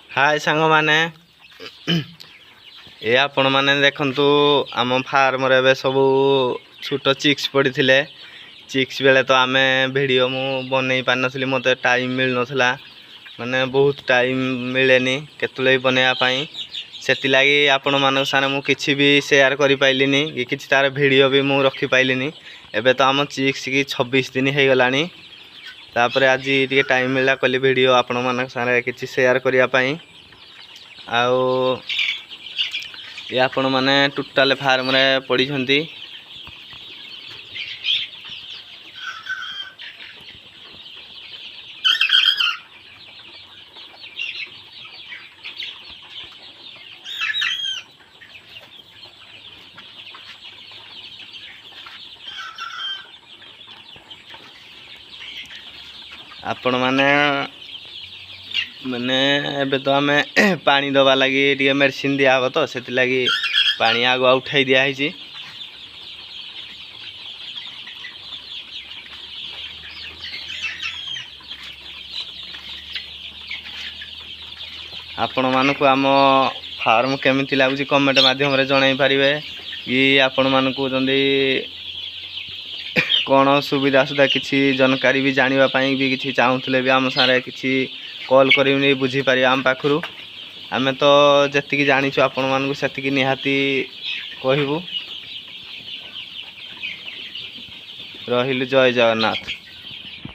हाय सांग माने ये आपण माने देखंतु आम फार्म रे सब छोट चिक्स पड़ी थिले। चिक्स बेले तो आमे वीडियो मु बनै पार नथली, मते टाइम मिल नथला, माने बहुत टाइम मिलेनी केतुले बनैया पई। सेति लागि आपण मानक साने मु किछि भी शेयर करि पाइलिनी कि किछि तार वीडियो भी मु रखि पाइलिनी। एबे तो आम चिक्स की 26 दिन हे गलानी। तापरे आज टिके टाइम मिलला कली वीडियो आपण मानक साने किछि शेयर करिया पई। आउ ये आपण माने टोटल फार्म रे पड़ी छंती। आपण माने माने एबे तो आमे पानी दबा लगी टिके मेडिसिन दिया हो, तो सेति लगी पानी आगुआ उठाई दिया है। आपण मानकु आम फार्म केमिति लागुची कमेंट माध्यम रे जणाई पारिबे कि आपण मानकु जंदी कौन सुविधा सुधा किसी जानकारी भी जानिबा पई भी किसी चाहूले भी आम सारे किसी कॉल करी बुझी पारि आम पाखरु। आमे तो जतिकी जानिछु आपण मानकु सेतिकी निहाती कहबू। रहिलु जय जगन्नाथ।